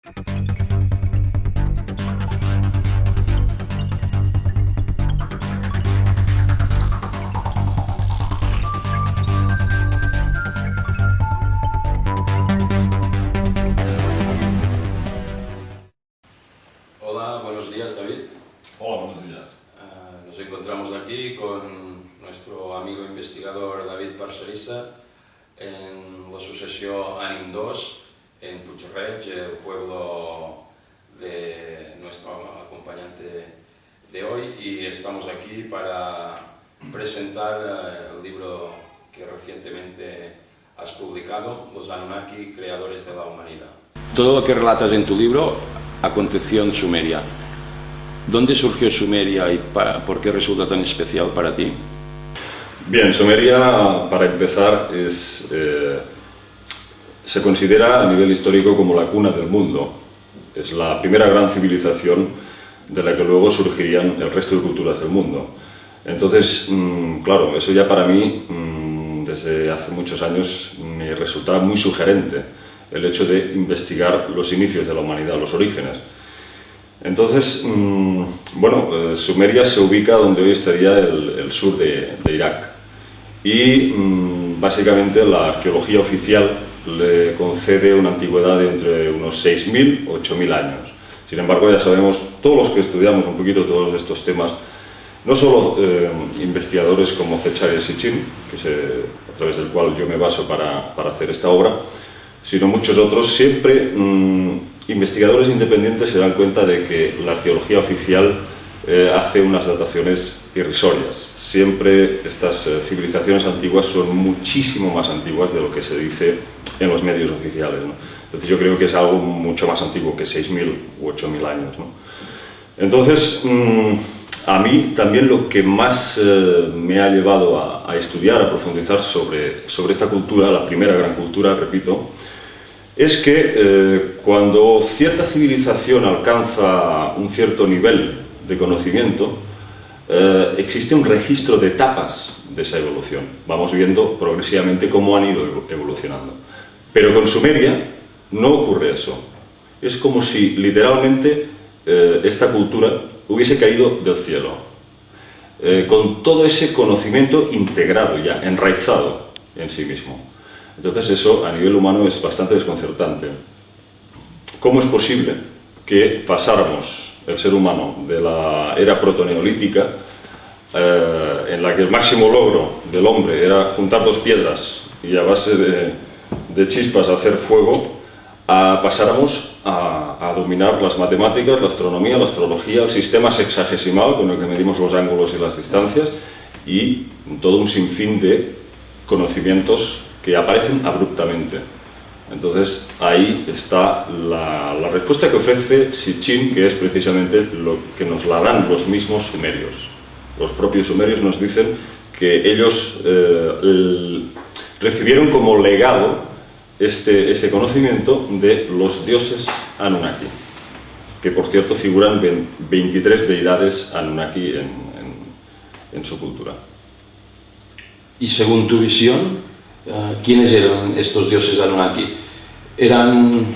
Hola, buenos días, David. Hola, buenos días. Nos encontramos aquí con nuestro amigo investigador David Parcerisa en la sucesión Ànim 2 en Puig-reig, el pueblo de nuestro acompañante de hoy, y estamos aquí para presentar el libro que recientemente has publicado, Los Anunnaki, creadores de la humanidad. Todo lo que relatas en tu libro aconteció en Sumeria. ¿Dónde surgió Sumeria y por qué resulta tan especial para ti? Bien, Sumeria, para empezar, se considera a nivel histórico como la cuna del mundo. Es la primera gran civilización de la que luego surgirían el resto de culturas del mundo. Entonces, claro, eso ya para mí, desde hace muchos años, me resultaba muy sugerente el hecho de investigar los inicios de la humanidad, los orígenes. Entonces, Sumeria se ubica donde hoy estaría el sur de Irak, y básicamente la arqueología oficial le concede una antigüedad de entre unos 6.000 o 8.000 años. Sin embargo, ya sabemos, todos los que estudiamos un poquito todos estos temas, no solo investigadores como Zecharia Sitchin, a través del cual yo me baso para hacer esta obra, sino muchos otros, siempre investigadores independientes se dan cuenta de que la arqueología oficial hace unas dataciones irrisorias. Siempre estas civilizaciones antiguas son muchísimo más antiguas de lo que se dice en los medios oficiales, ¿no? Entonces yo creo que es algo mucho más antiguo que 6.000 u 8.000 años, ¿no? Entonces, a mí también lo que más me ha llevado a estudiar, a profundizar sobre esta cultura, la primera gran cultura, repito, es que cuando cierta civilización alcanza un cierto nivel de conocimiento, existe un registro de etapas de esa evolución. Vamos viendo progresivamente cómo han ido evolucionando. Pero con Sumeria no ocurre eso. Es como si literalmente esta cultura hubiese caído del cielo, con todo ese conocimiento integrado ya, enraizado en sí mismo. Entonces eso a nivel humano es bastante desconcertante. ¿Cómo es posible que pasáramos el ser humano de la era protoneolítica, en la que el máximo logro del hombre era juntar dos piedras y a base de chispas hacer fuego, pasáramos a dominar las matemáticas, la astronomía, la astrología, el sistema sexagesimal con el que medimos los ángulos y las distancias, y todo un sinfín de conocimientos que aparecen abruptamente? Entonces ahí está la respuesta que ofrece Sitchin, que es precisamente lo que nos la dan los mismos sumerios. Los propios sumerios nos dicen que ellos recibieron como legado este conocimiento de los dioses Anunnaki, que por cierto figuran 23 deidades Anunnaki en su cultura. Y según tu visión, ¿quiénes eran estos dioses Anunnaki? ¿Eran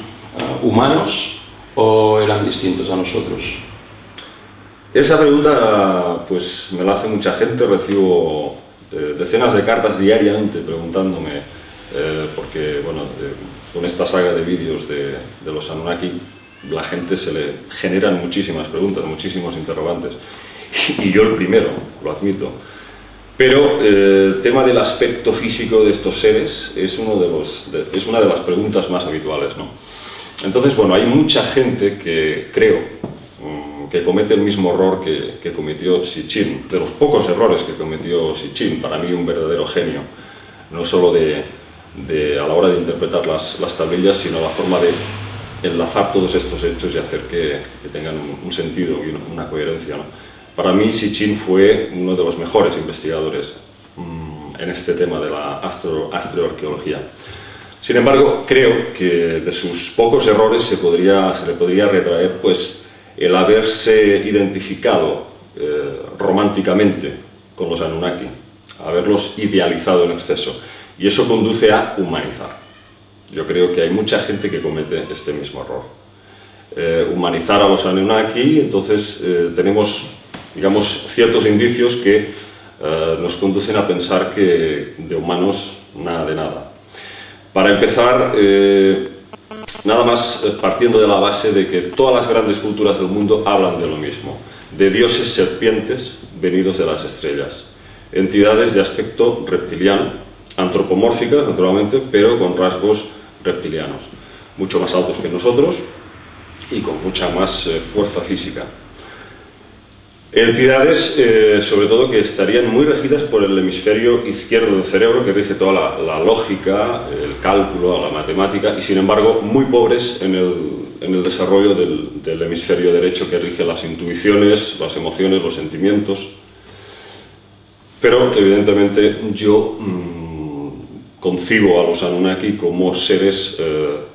humanos o eran distintos a nosotros? Esa pregunta pues me la hace mucha gente. Recibo decenas de cartas diariamente preguntándome, porque bueno, con esta saga de vídeos de los Anunnaki, la gente se le generan muchísimas preguntas, muchísimos interrogantes, y yo el primero, lo admito. Pero el tema del aspecto físico de estos seres es una de las preguntas más habituales, ¿no? Entonces, bueno, hay mucha gente que creo que comete el mismo error que cometió Sitchin, de los pocos errores que cometió Sitchin, para mí un verdadero genio, no solo a la hora de interpretar las tablillas, sino la forma de enlazar todos estos hechos y hacer que tengan un sentido y una coherencia, ¿no? Para mí, Sitchin fue uno de los mejores investigadores en este tema de la astroarqueología. Sin embargo, creo que de sus pocos errores se le podría retraer pues, el haberse identificado románticamente con los Anunnaki, haberlos idealizado en exceso, y eso conduce a humanizar. Yo creo que hay mucha gente que comete este mismo error. humanizar a los Anunnaki. Entonces tenemos, digamos, ciertos indicios que nos conducen a pensar que de humanos nada de nada. Para empezar, nada más partiendo de la base de que todas las grandes culturas del mundo hablan de lo mismo, de dioses serpientes venidos de las estrellas, entidades de aspecto reptiliano, antropomórficas naturalmente, pero con rasgos reptilianos, mucho más altos que nosotros y con mucha más fuerza física. Entidades, sobre todo, que estarían muy regidas por el hemisferio izquierdo del cerebro, que rige toda la lógica, el cálculo, la matemática, y sin embargo muy pobres en el desarrollo del hemisferio derecho, que rige las intuiciones, las emociones, los sentimientos. Pero evidentemente yo concibo a los Anunnaki como seres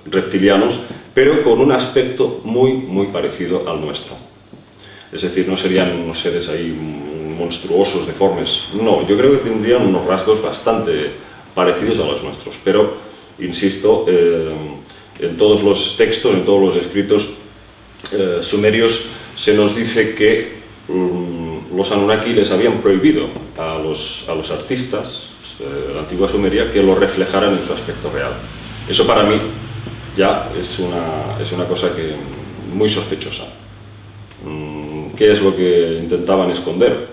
reptilianos, pero con un aspecto muy parecido al nuestro. Es decir, no serían unos seres ahí monstruosos, deformes. No, yo creo que tendrían unos rasgos bastante parecidos a los nuestros. Pero, insisto, en todos los textos, en todos los escritos sumerios, se nos dice que los Anunnaki les habían prohibido a los artistas de la antigua Sumeria que lo reflejaran en su aspecto real. Eso para mí ya es una cosa muy sospechosa. ¿Qué es lo que intentaban esconder?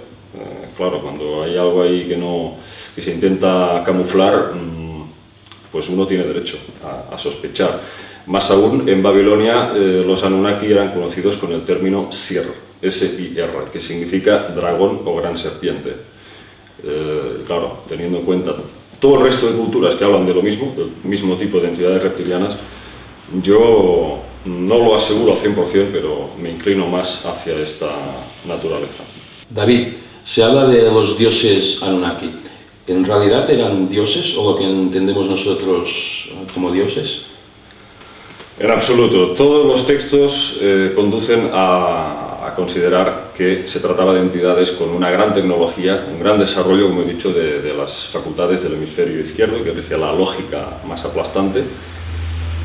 Claro, cuando hay algo ahí que se intenta camuflar, pues uno tiene derecho a sospechar. Más aún, en Babilonia los Anunnaki eran conocidos con el término Sir, S-I-R, que significa dragón o gran serpiente. Claro, teniendo en cuenta todo el resto de culturas que hablan de lo mismo, del mismo tipo de entidades reptilianas, yo no lo aseguro al 100%, pero me inclino más hacia esta naturaleza. David, se habla de los dioses Anunnaki. ¿En realidad eran dioses o lo que entendemos nosotros como dioses? En absoluto. Todos los textos conducen a considerar que se trataba de entidades con una gran tecnología, un gran desarrollo, como he dicho, de las facultades del hemisferio izquierdo, que rige la lógica más aplastante.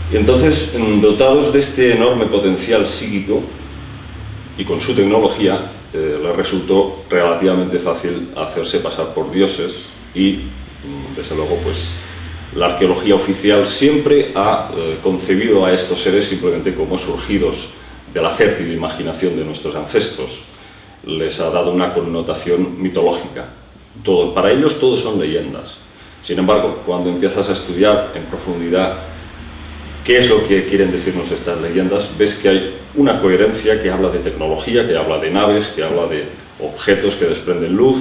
Y entonces, dotados de este enorme potencial psíquico y con su tecnología, les resultó relativamente fácil hacerse pasar por dioses y, desde luego, pues la arqueología oficial siempre ha concebido a estos seres simplemente como surgidos de la fértil imaginación de nuestros ancestros. Les ha dado una connotación mitológica. Para ellos todo son leyendas. Sin embargo, cuando empiezas a estudiar en profundidad qué es lo que quieren decirnos estas leyendas, ves que hay una coherencia que habla de tecnología, que habla de naves, que habla de objetos que desprenden luz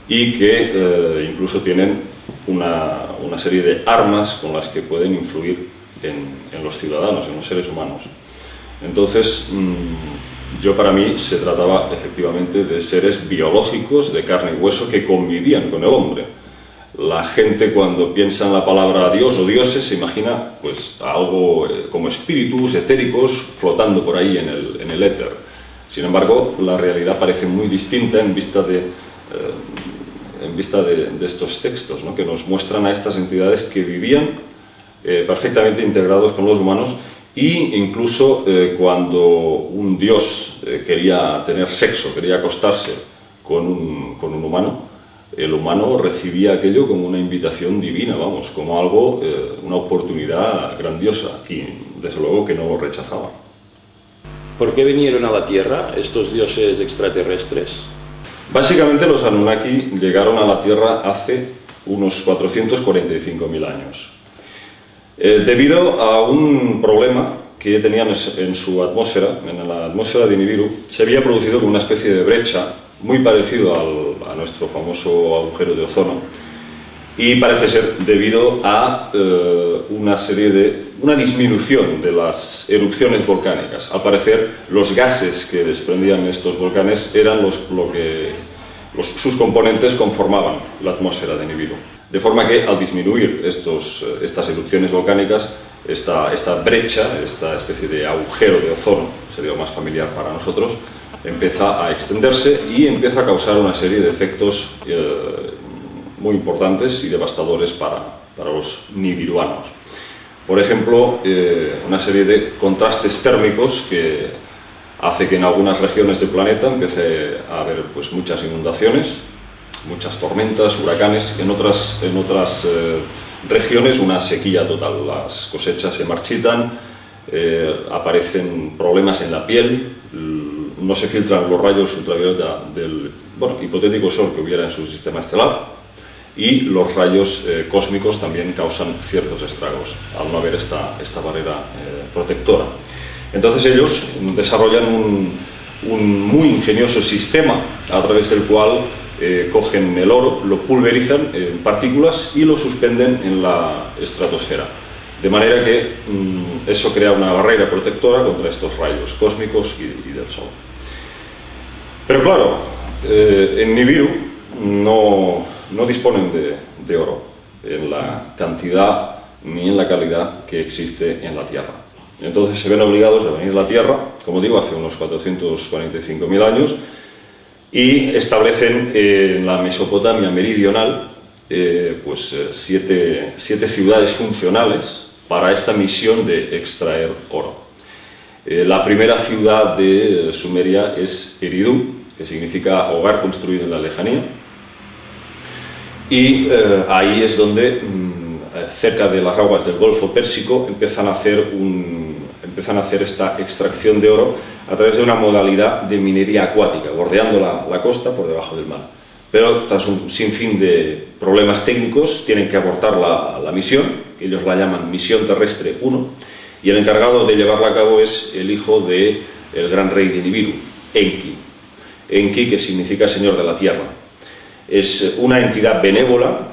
y que incluso tienen una serie de armas con las que pueden influir en los ciudadanos, en los seres humanos. Entonces, para mí se trataba efectivamente de seres biológicos, de carne y hueso, que convivían con el hombre. La gente, cuando piensa en la palabra Dios o dioses, se imagina pues algo como espíritus etéricos flotando por ahí en el éter. Sin embargo, la realidad parece muy distinta en vista de estos textos, ¿no?, que nos muestran a estas entidades que vivían perfectamente integrados con los humanos, e incluso cuando un dios quería tener sexo, quería acostarse con un humano, el humano recibía aquello como una invitación divina, vamos, como algo, una oportunidad grandiosa, y desde luego que no lo rechazaba. ¿Por qué vinieron a la Tierra estos dioses extraterrestres? Básicamente los Anunnaki llegaron a la Tierra hace unos 445.000 años. Debido a un problema que tenían en su atmósfera, en la atmósfera de Nibiru, se había producido como una especie de brecha muy parecido a nuestro famoso agujero de ozono, y parece ser debido a una disminución de las erupciones volcánicas. Al parecer, los gases que desprendían estos volcanes eran sus componentes conformaban la atmósfera de Nibiru. De forma que, al disminuir estas erupciones volcánicas, esta brecha, esta especie de agujero de ozono, sería más familiar para nosotros, empieza a extenderse y empieza a causar una serie de efectos muy importantes y devastadores para los nibiruanos. Por ejemplo, una serie de contrastes térmicos que hace que en algunas regiones del planeta empiece a haber pues, muchas inundaciones, muchas tormentas, huracanes, en otras regiones una sequía total, las cosechas se marchitan, aparecen problemas en la piel, no se filtran los rayos ultravioleta del hipotético Sol que hubiera en su sistema estelar, y los rayos cósmicos también causan ciertos estragos al no haber esta barrera protectora. Entonces ellos desarrollan un muy ingenioso sistema a través del cual cogen el oro, lo pulverizan en partículas y lo suspenden en la estratosfera. De manera que eso crea una barrera protectora contra estos rayos cósmicos y del Sol. Pero claro, en Nibiru no disponen de oro en la cantidad ni en la calidad que existe en la Tierra. Entonces se ven obligados a venir a la Tierra, como digo, hace unos 445.000 años, y establecen en la Mesopotamia meridional siete ciudades funcionales para esta misión de extraer oro. La primera ciudad de Sumeria es Eridu, que significa hogar construido en la lejanía, y ahí es donde, cerca de las aguas del Golfo Pérsico, empiezan a hacer esta extracción de oro a través de una modalidad de minería acuática, bordeando la costa por debajo del mar. Pero tras un sinfín de problemas técnicos tienen que abortar la misión, que ellos la llaman Misión Terrestre 1, y el encargado de llevarla a cabo es el hijo del gran rey de Nibiru, Enki. Enki, que significa Señor de la Tierra. Es una entidad benévola,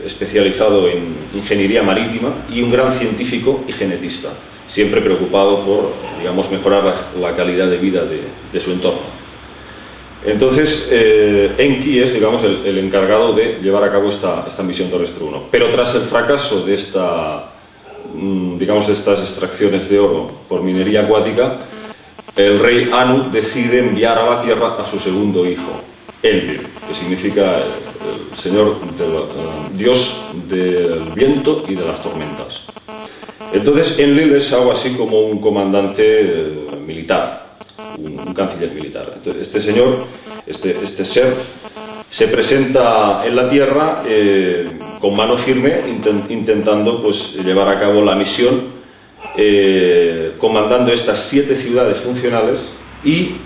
especializado en ingeniería marítima y un gran científico y genetista, siempre preocupado por, digamos, mejorar la calidad de vida de su entorno. Entonces, Enki es, digamos, el encargado de llevar a cabo esta misión terrestre 1. Pero tras el fracaso de estas extracciones de oro por minería acuática, el rey Anu decide enviar a la Tierra a su segundo hijo, Enlil, que significa el señor dios del viento y de las tormentas. Entonces Enlil es algo así como un comandante militar, un canciller militar. Entonces, este señor, este ser, se presenta en la Tierra con mano firme, intentando pues, llevar a cabo la misión, comandando estas 7 ciudades funcionales, y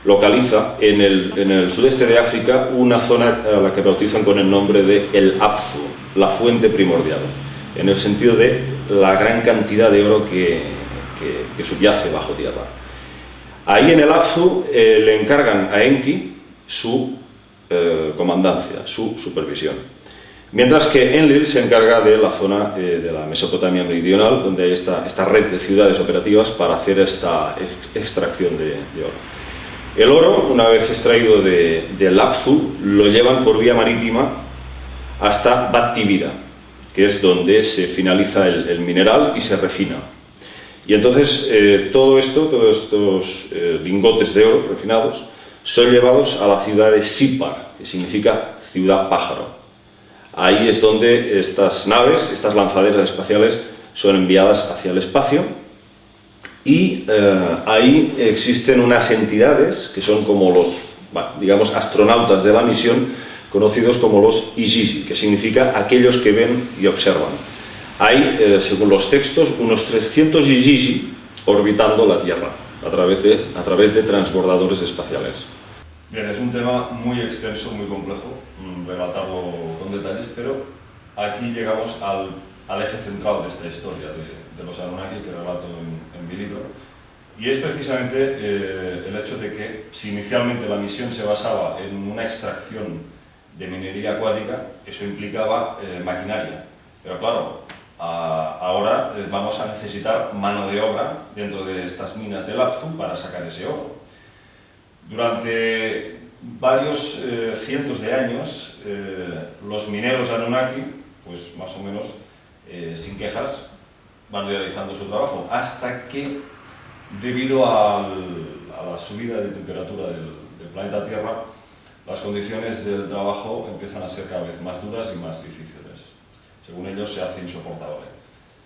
localiza en el sudeste de África una zona a la que bautizan con el nombre de El Apsu, la fuente primordial, en el sentido de la gran cantidad de oro que subyace bajo tierra. Ahí en el Apsu le encargan a Enki su comandancia, su supervisión. Mientras que Enlil se encarga de la zona de la Mesopotamia meridional, donde hay esta red de ciudades operativas para hacer esta extracción de oro. El oro, una vez extraído del Apsu, lo llevan por vía marítima hasta Bat-Tibira, que es donde se finaliza el mineral y se refina. Y entonces todos estos lingotes de oro refinados son llevados a la ciudad de Sipar, que significa ciudad pájaro. Ahí es donde estas naves, estas lanzaderas espaciales, son enviadas hacia el espacio, y ahí existen unas entidades que son como los, digamos, astronautas de la misión, conocidos como los Igigi, que significa aquellos que ven y observan. Hay, según los textos, unos 300 Igigi orbitando la Tierra a través de transbordadores espaciales. Bien, es un tema muy extenso, muy complejo, relatarlo con detalles, pero aquí llegamos al eje central de esta historia de los Anunnaki que relato en mi libro, y es precisamente el hecho de que si inicialmente la misión se basaba en una extracción de minería acuática, eso implicaba maquinaria, pero claro, ahora vamos a necesitar mano de obra dentro de estas minas del Apsu para sacar ese oro. Durante varios cientos de años, los mineros Anunnaki, pues más o menos sin quejas, van realizando su trabajo, hasta que, debido a la subida de temperatura del planeta Tierra, las condiciones del trabajo empiezan a ser cada vez más duras y más difíciles. O según ellos se hace insoportable.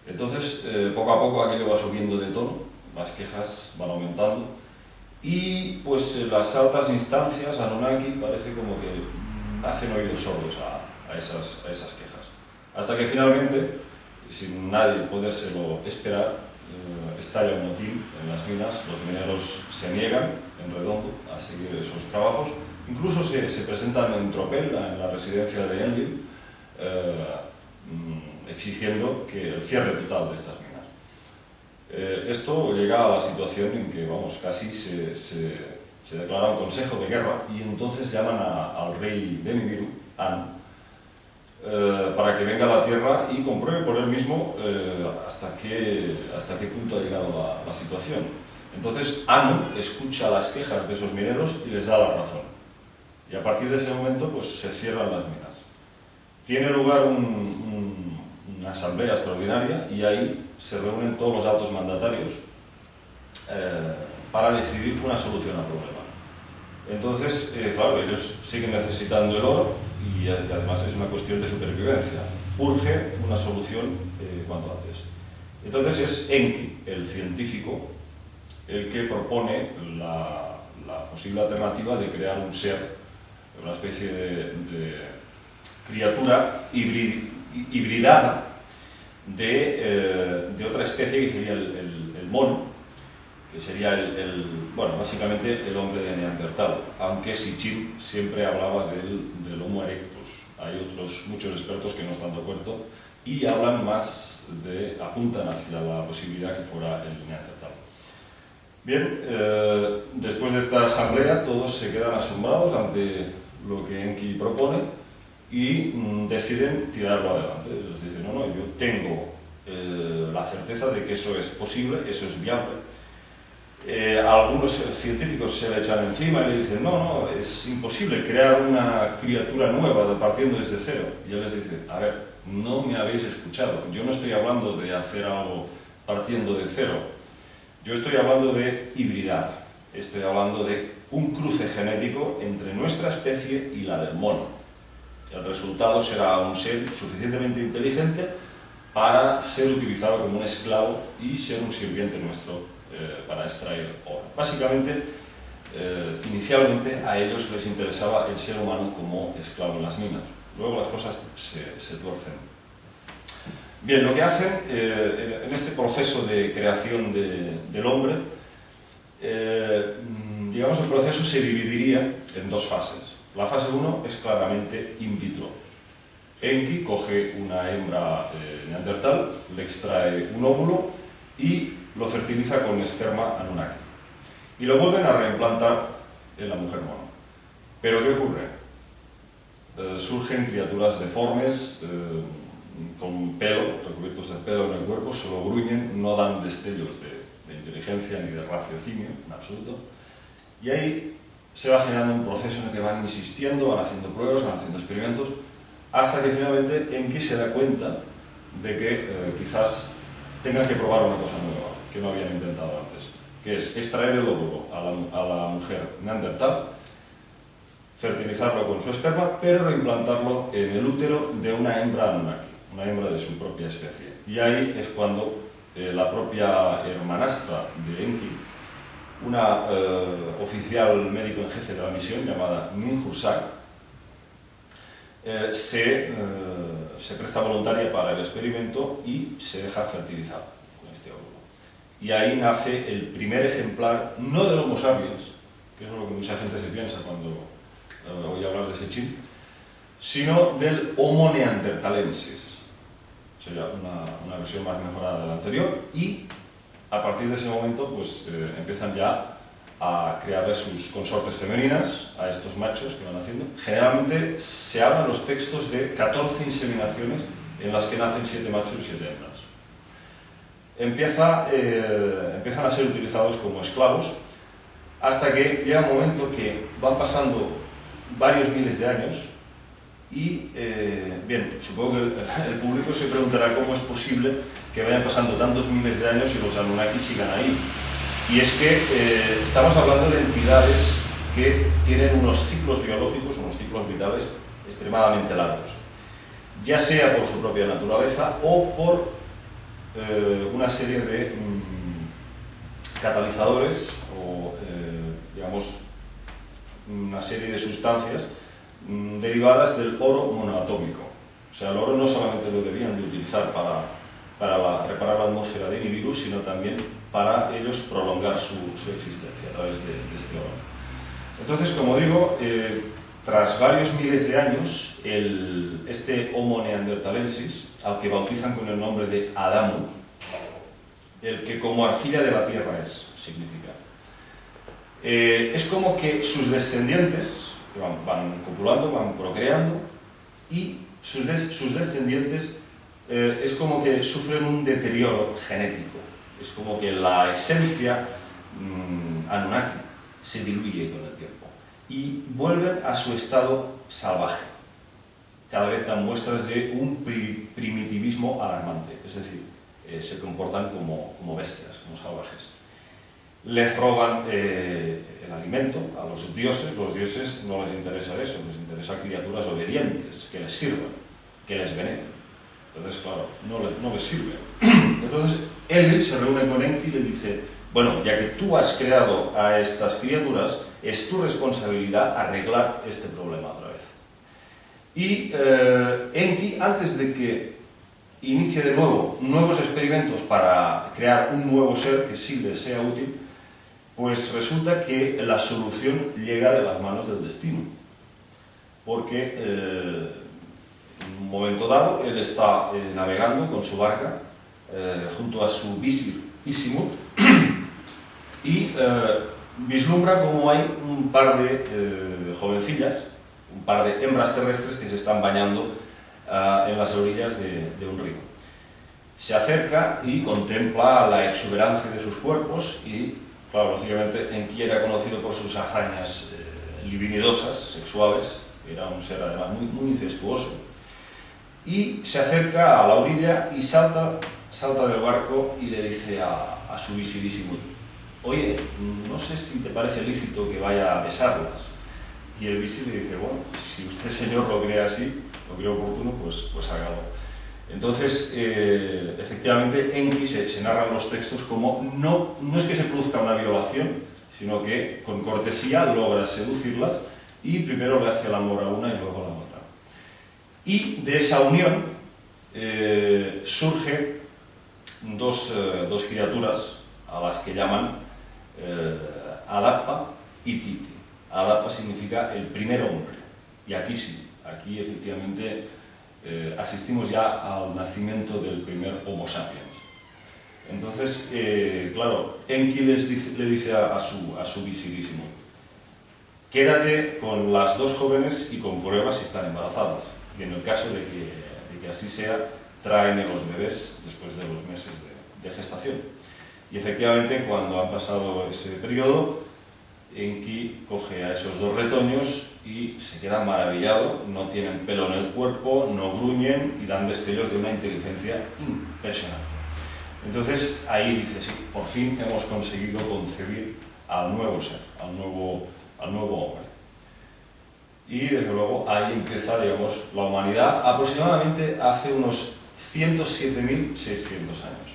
Entonces, poco a poco aquello va subiendo de tono, las quejas van aumentando, y pues las altas instancias, Anunnaki, parece como que hacen oídos sordos a esas quejas. Hasta que finalmente, sin nadie podérselo esperar, estalla un motín en las minas, los mineros se niegan en redondo a seguir esos trabajos, incluso se presentan en tropel en la residencia de Enlil, exigiendo que el cierre total de estas minas. Esto llega a la situación en que, vamos, casi se declara un consejo de guerra y entonces llaman al rey de Nibiru, Anu, para que venga a la Tierra y compruebe por él mismo hasta qué punto ha llegado la situación. Entonces Anu escucha las quejas de esos mineros y les da la razón. Y a partir de ese momento pues, se cierran las minas. Tiene lugar una asamblea extraordinaria y ahí se reúnen todos los altos mandatarios para decidir una solución al problema. Entonces, claro, ellos siguen necesitando el oro y además es una cuestión de supervivencia. Urge una solución cuanto antes. Entonces es Enki, el científico, el que propone la posible alternativa de crear un ser, una especie de criatura hibridada de otra especie que sería el mono, que sería bueno, básicamente el hombre de Neandertal, aunque Sitchin siempre hablaba del Homo erectus. Hay muchos expertos que no están de acuerdo y hablan más apuntan hacia la posibilidad que fuera el Neandertal. Bien, después de esta asamblea todos se quedan asombrados ante lo que Enki propone y deciden tirarlo adelante. Les dicen, no, yo tengo la certeza de que eso es posible, eso es viable. Algunos científicos se le echan encima y le dicen, no, es imposible crear una criatura nueva partiendo desde cero. Y él les dice, a ver, no me habéis escuchado, yo no estoy hablando de hacer algo partiendo de cero, yo estoy hablando de hibridar, estoy hablando de un cruce genético entre nuestra especie y la del mono. El resultado será un ser suficientemente inteligente para ser utilizado como un esclavo y ser un sirviente nuestro para extraer oro. Básicamente, inicialmente a ellos les interesaba el ser humano como esclavo en las minas. Luego las cosas se tuercen. Bien, lo que hacen en este proceso de creación del hombre, digamos, el proceso se dividiría en dos fases. La fase 1 es claramente in vitro. Enki coge una hembra neandertal, le extrae un óvulo y lo fertiliza con esperma Anunnaki. Y lo vuelven a reimplantar en la mujer mono. ¿Pero qué ocurre? Surgen criaturas deformes, con pelo, recubiertos de pelo en el cuerpo, solo gruñen, no dan destellos de inteligencia ni de raciocinio en absoluto. Y ahí se va generando un proceso en el que van insistiendo, van haciendo pruebas, van haciendo experimentos, hasta que finalmente Enki se da cuenta de que quizás tengan que probar una cosa nueva, que no habían intentado antes, que es extraer el óvulo a la mujer neandertal, fertilizarlo con su esperma, pero reimplantarlo en el útero de una hembra Anunnaki, una hembra de su propia especie. Y ahí es cuando la propia hermanastra de Enki, una oficial médico en jefe de la misión llamada Ninhursag, se presta voluntaria para el experimento y se deja fertilizar con este óvulo. Y ahí nace el primer ejemplar, no del Homo sapiens, que es lo que mucha gente se piensa cuando oye hablar de Sitchin, sino del Homo neanderthalensis. Sería una versión más mejorada de la anterior y a partir de ese momento pues empiezan ya a crearle sus consortes femeninas a estos machos que van haciendo. Generalmente se hablan los textos de 14 inseminaciones en las que nacen 7 machos y 7 hembras. Empiezan a ser utilizados como esclavos hasta que llega un momento que van pasando varios miles de años y, bien, supongo que el público se preguntará cómo es posible que vayan pasando tantos miles de años y los Anunnaki sigan ahí. Y es que estamos hablando de entidades que tienen unos ciclos biológicos, unos ciclos vitales extremadamente largos. ya sea por su propia naturaleza o por una serie de catalizadores o, digamos, una serie de sustancias derivadas del oro monoatómico. O sea, el oro no solamente lo debían de utilizar para reparar la atmósfera de Nibiru, sino también para ellos prolongar su existencia a través de este oro. Entonces, como digo, tras varios miles de años, este Homo neanderthalensis, al que bautizan con el nombre de Adamu, el que como arcilla de la tierra significa. Es como que sus descendientes, que van copulando, van procreando, y sus descendientes es como que sufren un deterioro genético. Es como que la esencia Anunnaki se diluye con el tiempo y vuelven a su estado salvaje. Cada vez dan muestras de un primitivismo alarmante, es decir, se comportan como bestias, como salvajes. Les roban el alimento a los dioses no les interesa eso, les interesa criaturas obedientes, que les sirvan, que les veneren. Entonces, claro, no les sirve. Entonces, él se reúne con Enki y le dice, bueno, ya que tú has creado a estas criaturas, es tu responsabilidad arreglar este problema otra vez. Y Enki, antes de que inicie de nuevo nuevos experimentos para crear un nuevo ser que sí le sea útil, pues resulta que la solución llega de las manos del destino. Porque en un momento dado él está navegando con su barca junto a su visir Isimut y vislumbra como hay un par de jovencillas, un par de hembras terrestres que se están bañando en las orillas de un río. Se acerca y contempla la exuberancia de sus cuerpos y, claro, lógicamente Enki era conocido por sus hazañas libidinosas, sexuales, era un ser además muy incestuoso. Y se acerca a la orilla y salta del barco y le dice a su visir Isimut, oye, no sé si te parece lícito que vaya a besarlas. Y el visir le dice, bueno, si usted, señor, lo cree así, lo cree oportuno, pues hágalo. Entonces, efectivamente, Enki se narran los textos como no es que se produzca una violación, sino que con cortesía logra seducirlas y primero le hace el amor a una y luego a la otra. Y de esa unión surgen dos criaturas a las que llaman Adapa y Titi. Adapa significa el primer hombre. Y aquí sí, aquí efectivamente asistimos ya al nacimiento del primer Homo sapiens. Entonces, claro, Enki le dice a su visirísimo, quédate con las dos jóvenes y comprueba si están embarazadas. Y en el caso de que así sea, tráeme los bebés después de los meses de gestación. Y efectivamente, cuando han pasado ese periodo, Enki coge a esos dos retoños y se queda maravillado, no tienen pelo en el cuerpo, no gruñen y dan destellos de una inteligencia impresionante. Entonces ahí dice, sí, por fin hemos conseguido concebir al nuevo ser, al nuevo hombre. Y desde luego ahí empieza, digamos, la humanidad aproximadamente hace unos 107.600 años.